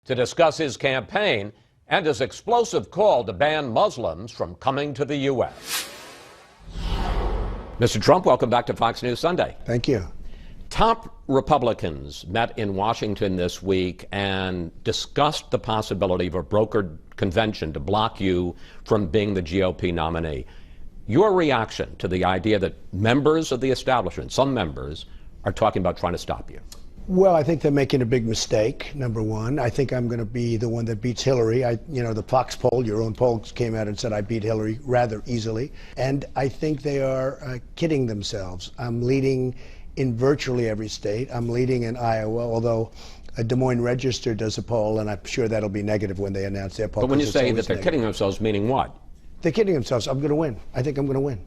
to discuss his campaign and his explosive call to ban Muslims from coming to the U.S. Mr. Trump, welcome back to Fox News Sunday. Thank you. Top Republicans met in Washington this week and discussed the possibility of a brokered convention to block you from being the GOP nominee. Your reaction to the idea that members of the establishment, some members, are talking about trying to stop you? Well, I think they're making a big mistake, number one. I think I'm going to be the one that beats Hillary. The Fox poll, your own poll, came out and said I beat Hillary rather easily. And I think they are kidding themselves. I'm leading in virtually every state. I'm leading in Iowa, although a Des Moines Register does a poll, and I'm sure that'll be negative when they announce their poll. But when you say that they're kidding themselves, meaning what? They're kidding themselves. I'm going to win. I think I'm going to win.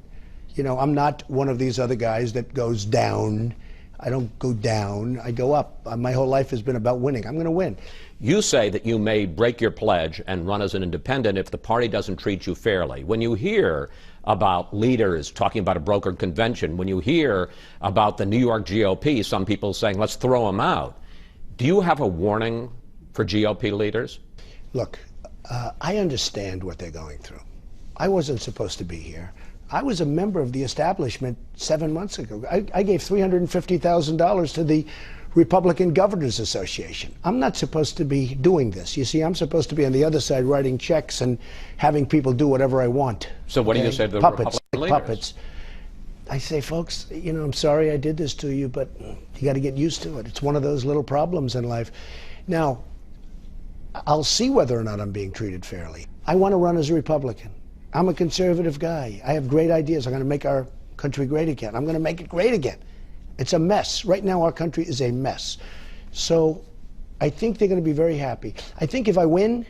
I'm not one of these other guys that goes down. I don't go down. I go up. My whole life has been about winning. I'm going to win. You say that you may break your pledge and run as an independent if the party doesn't treat you fairly. When you hear about leaders talking about a brokered convention, when you hear about the New York GOP, some people saying, let's throw them out, do you have a warning for GOP leaders? Look, I understand what they're going through. I wasn't supposed to be here. I was a member of the establishment 7 months ago. I gave $350,000 to the Republican Governors Association. I'm not supposed to be doing this. You see, I'm supposed to be on the other side writing checks and having people do whatever I want. So what do you say to the puppets, Republican leaders? Puppets. I say, folks, I'm sorry I did this to you, but you got to get used to it. It's one of those little problems in life. Now, I'll see whether or not I'm being treated fairly. I want to run as a Republican. I'm a conservative guy. I have great ideas. I'm going to make our country great again. I'm going to make it great again. It's a mess. Right now, our country is a mess. So I think they're going to be very happy. I think if I win,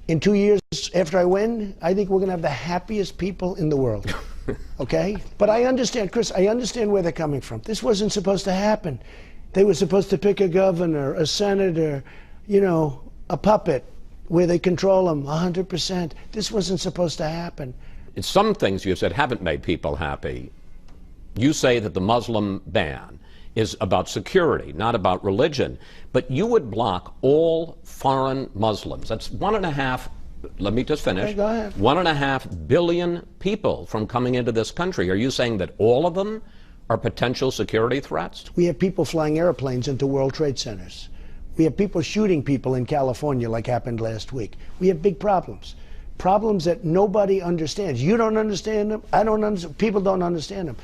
in 2 years after I win, I think we're going to have the happiest people in the world. Okay? But I understand, Chris, I understand where they're coming from. This wasn't supposed to happen. They were supposed to pick a governor, a senator, a puppet, where they control them 100%. This wasn't supposed to happen. It's some things you said haven't made people happy. You say that the Muslim ban is about security, not about religion. But you would block all foreign Muslims. That's 1.5, let me just finish. Okay, go ahead. 1.5 billion people from coming into this country. Are you saying that all of them are potential security threats? We have people flying airplanes into World Trade Centers. We have people shooting people in California like happened last week. We have big problems. Problems that nobody understands. You don't understand them. I don't understand. People don't understand them.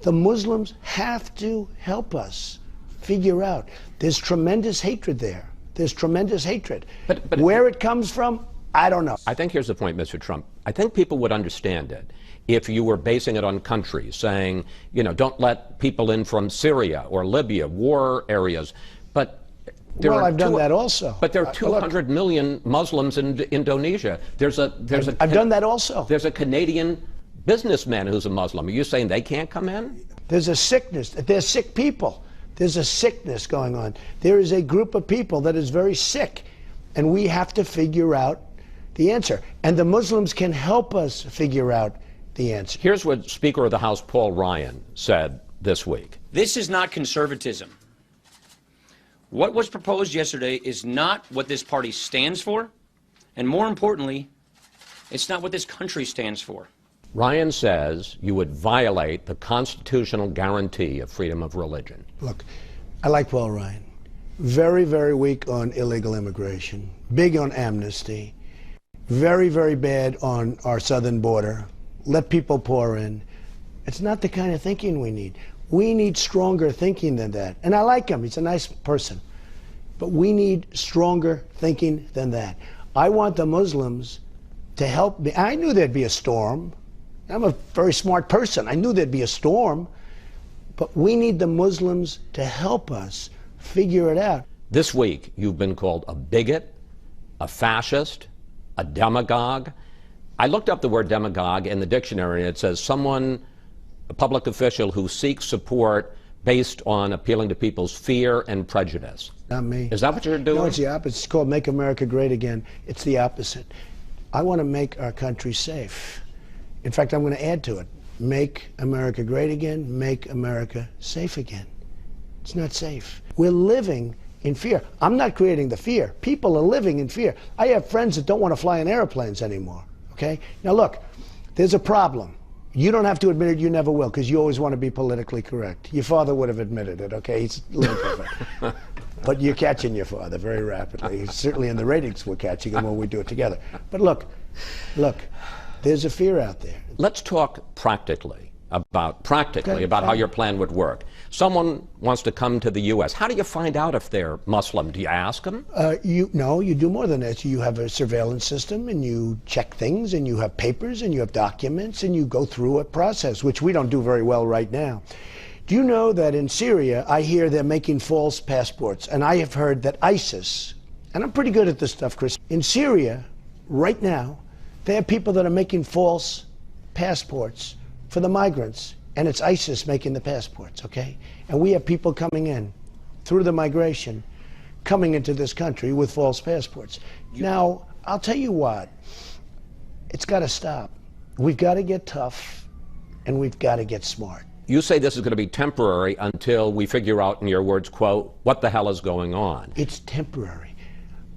The Muslims have to help us figure out. There's tremendous hatred there. There's tremendous hatred. But where it comes from, I don't know. I think here's the point, Mr. Trump. I think people would understand it if you were basing it on countries, saying, don't let people in from Syria or Libya, war areas. But I've done that also. But there are 200 million Muslims in Indonesia. I've done that also. There's a Canadian businessman who's a Muslim. Are you saying they can't come in? There's a sickness. There's sick people. There's a sickness going on. There is a group of people that is very sick, and we have to figure out the answer. And the Muslims can help us figure out the answer. Here's what Speaker of the House Paul Ryan said this week. This is not conservatism. What was proposed yesterday is not what this party stands for, and more importantly, it's not what this country stands for. Ryan says you would violate the constitutional guarantee of freedom of religion. Look, I like Paul Ryan. Very, very weak on illegal immigration, big on amnesty, very, very bad on our southern border, let people pour in. It's not the kind of thinking we need. We need stronger thinking than that. And I like him. He's a nice person. But we need stronger thinking than that. I want the Muslims to help me. I knew there'd be a storm. I'm a very smart person. I knew there'd be a storm. But we need the Muslims to help us figure it out. This week, you've been called a bigot, a fascist, a demagogue. I looked up the word demagogue in the dictionary, and it says someone, a public official who seeks support based on appealing to people's fear and prejudice. Not me. Is that what you're doing? No, it's the opposite. It's called Make America Great Again. It's the opposite. I want to make our country safe. In fact, I'm going to add to it. Make America great again, make America safe again. It's not safe. We're living in fear. I'm not creating the fear. People are living in fear. I have friends that don't want to fly in airplanes anymore, okay? Now look, there's a problem. You don't have to admit it, you never will, because you always want to be politically correct. Your father would have admitted it, okay? He's a little perfect. But you're catching your father very rapidly. Certainly in the ratings we're catching him when we do it together. But look, there's a fear out there. Let's talk practically about how your plan would work. Someone wants to come to the U.S. How do you find out if they're Muslim? Do you ask them? No, you do more than that. You have a surveillance system, and you check things, and you have papers, and you have documents, and you go through a process, which we don't do very well right now. Do you know that in Syria, I hear they're making false passports, and I have heard that ISIS, and I'm pretty good at this stuff, Chris, in Syria, right now, they have people that are making false passports for the migrants, and it's ISIS making the passports, okay? And we have people coming in through the migration, coming into this country with false passports. Now, I'll tell you what, it's got to stop. We've got to get tough, and we've got to get smart. You say this is going to be temporary until we figure out, in your words, quote, what the hell is going on. It's temporary.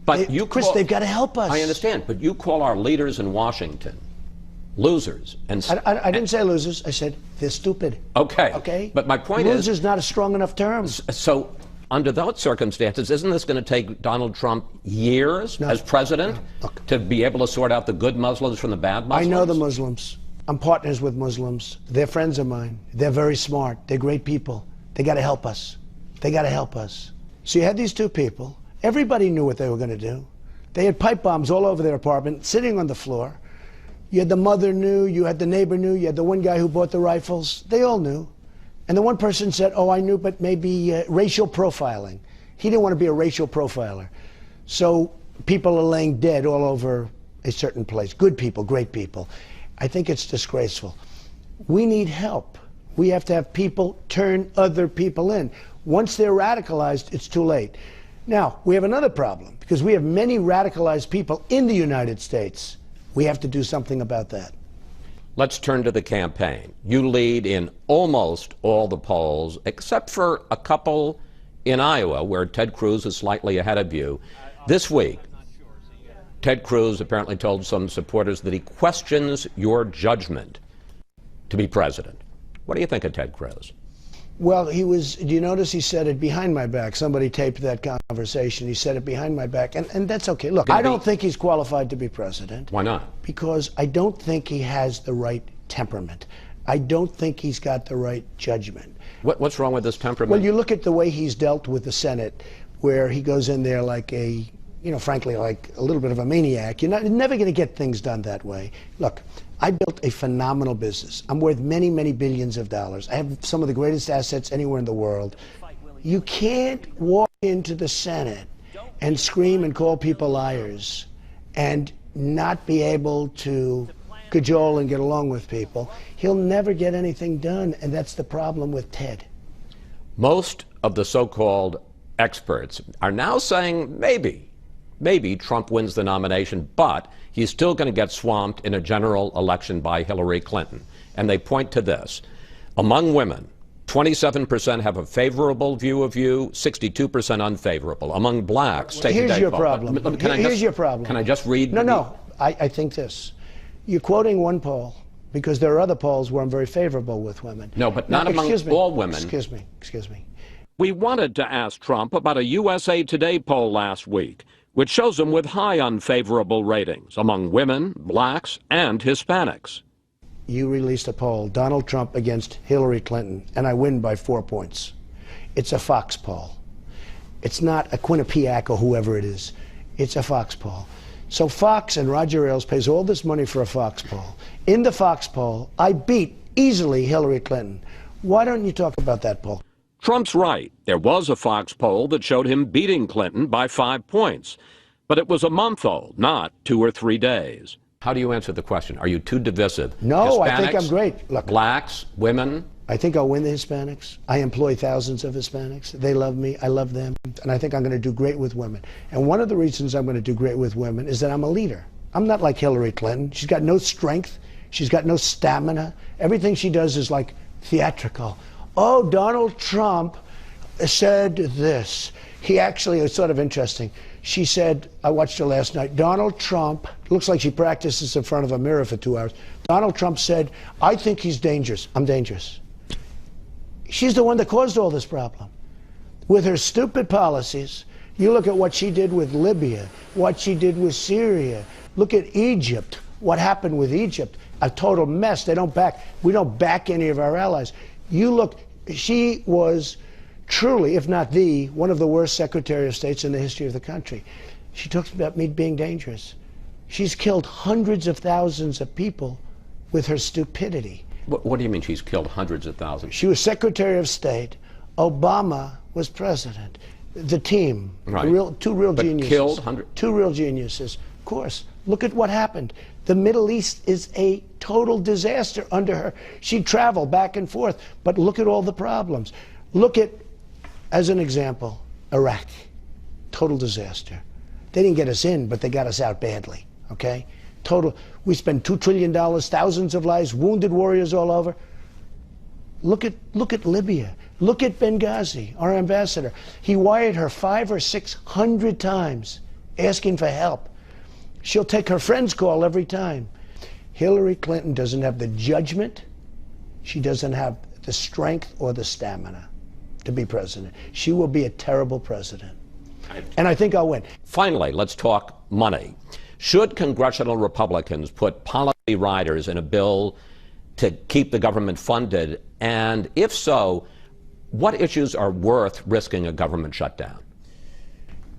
But Chris, they've got to help us. I understand, but you call our leaders in Washington losers. And I didn't say losers. I said they're stupid. Okay. Okay? But my point is... Loser's not a strong enough term. So under those circumstances, isn't this going to take Donald Trump years as president to be able to sort out the good Muslims from the bad Muslims? I know the Muslims. I'm partners with Muslims. They're friends of mine. They're very smart. They're great people. They got to help us. They got to help us. So you had these two people. Everybody knew what they were going to do. They had pipe bombs all over their apartment, sitting on the floor. You had the mother knew, you had the neighbor knew, you had the one guy who bought the rifles. They all knew. And the one person said, oh, I knew, but maybe racial profiling. He didn't want to be a racial profiler. So people are laying dead all over a certain place. Good people, great people. I think it's disgraceful. We need help. We have to have people turn other people in. Once they're radicalized, it's too late. Now, we have another problem, because we have many radicalized people in the United States. We have to do something about that. Let's turn to the campaign. You lead in almost all the polls, except for a couple in Iowa, where Ted Cruz is slightly ahead of you. This week, Ted Cruz apparently told some supporters that he questions your judgment to be president. What do you think of Ted Cruz? Well, do you notice he said it behind my back? Somebody taped that conversation. He said it behind my back, and that's okay. Look, I don't think he's qualified to be president. Why not? Because I don't think he has the right temperament. I don't think he's got the right judgment. What's wrong with this temperament? Well, you look at the way he's dealt with the Senate, where he goes in there like a, frankly, like a little bit of a maniac. You're never going to get things done that way. Look, I built a phenomenal business. I'm worth many, many billions of dollars. I have some of the greatest assets anywhere in the world. You can't walk into the Senate and scream and call people liars and not be able to cajole and get along with people. He'll never get anything done, and that's the problem with Ted. Most of the so-called experts are now saying maybe Trump wins the nomination, but he's still going to get swamped in a general election by Hillary Clinton. And they point to this. Among women, 27% have a favorable view of you, 62% unfavorable. Among blacks, here's your problem. Here's your problem. Can I just read? No. I think this. You're quoting one poll because there are other polls where I'm very favorable with women. No, but not among all women. Excuse me. We wanted to ask Trump about a USA Today poll last week, which shows him with high unfavorable ratings among women, blacks, and Hispanics. You released a poll, Donald Trump against Hillary Clinton, and I win by 4 points. It's a Fox poll. It's not a Quinnipiac or whoever it is. It's a Fox poll. So Fox and Roger Ailes pays all this money for a Fox poll. In the Fox poll, I beat easily Hillary Clinton. Why don't you talk about that poll? Trump's right. There was a Fox poll that showed him beating Clinton by 5 points. But it was a month old, not 2 or 3 days. How do you answer the question? Are you too divisive? No, Hispanics, I think I'm great. Look, blacks, women? I think I'll win the Hispanics. I employ thousands of Hispanics. They love me. I love them. And I think I'm going to do great with women. And one of the reasons I'm going to do great with women is that I'm a leader. I'm not like Hillary Clinton. She's got no strength. She's got no stamina. Everything she does is like theatrical. Oh, Donald Trump said this. He actually, it's sort of interesting. She said, I watched her last night, Donald Trump, looks like she practices in front of a mirror for 2 hours. Donald Trump said, I think he's dangerous. I'm dangerous. She's the one that caused all this problem. With her stupid policies, you look at what she did with Libya, what she did with Syria. Look at Egypt, what happened with Egypt. A total mess. We don't back any of our allies. You look, she was truly, if not one of the worst Secretary of States in the history of the country. She talks about me being dangerous. She's killed hundreds of thousands of people with her stupidity. What do you mean she's killed hundreds of thousands? She was Secretary of State. Obama was president. The team, right. Two real geniuses. Killed hundreds? Two real geniuses. Of course. Look at what happened. The Middle East is a total disaster under her. She traveled back and forth, but look at all the problems. Look at, as an example, Iraq. Total disaster. They didn't get us in, but they got us out badly, okay? Total. We spent $2 trillion, thousands of lives, wounded warriors all over. Look at Libya. Look at Benghazi, our ambassador. He wired her 500 or 600 times asking for help. She'll take her friend's call every time. Hillary Clinton doesn't have the judgment. She doesn't have the strength or the stamina to be president. She will be a terrible president. And I think I'll win. Finally, let's talk money. Should congressional Republicans put policy riders in a bill to keep the government funded? And if so, what issues are worth risking a government shutdown?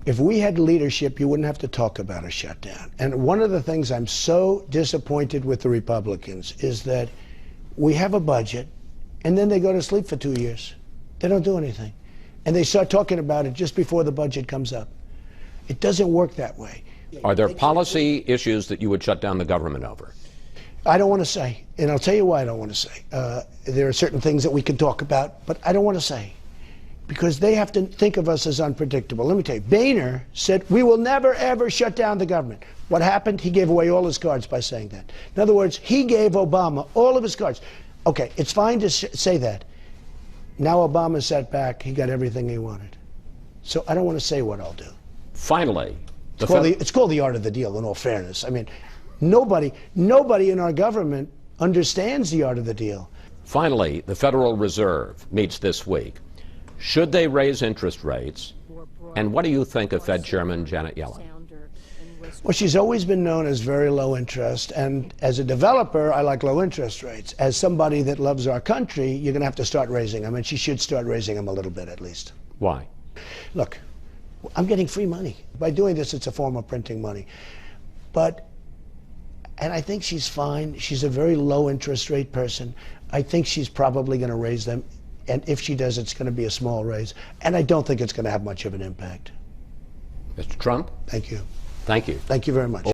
If we had leadership, you wouldn't have to talk about a shutdown. And one of the things I'm so disappointed with the Republicans is that we have a budget, and then they go to sleep for 2 years. They don't do anything. And they start talking about it just before the budget comes up. It doesn't work that way. Are there policy issues that you would shut down the government over? I don't want to say, and I'll tell you why I don't want to say. There are certain things that we can talk about, but I don't want to say, because they have to think of us as unpredictable. Let me tell you, Boehner said, we will never, ever shut down the government. What happened? He gave away all his cards by saying that. In other words, he gave Obama all of his cards. Okay, it's fine to say that. Now Obama sat back, he got everything he wanted. So I don't want to say what I'll do. Finally, it's called the art of the deal, in all fairness. I mean, nobody in our government understands the art of the deal. Finally, the Federal Reserve meets this week. Should they raise interest rates? And what do you think of Fed Chairman Janet Yellen? Well, she's always been known as very low interest, and as a developer, I like low interest rates. As somebody that loves our country, you're going to have to start raising them, and she should start raising them a little bit at least. Why? Look, I'm getting free money. By doing this, it's a form of printing money. And I think she's fine. She's a very low interest rate person. I think she's probably going to raise them. And if she does, it's going to be a small raise. And I don't think it's going to have much of an impact. Mr. Trump? Thank you. Thank you. Thank you very much.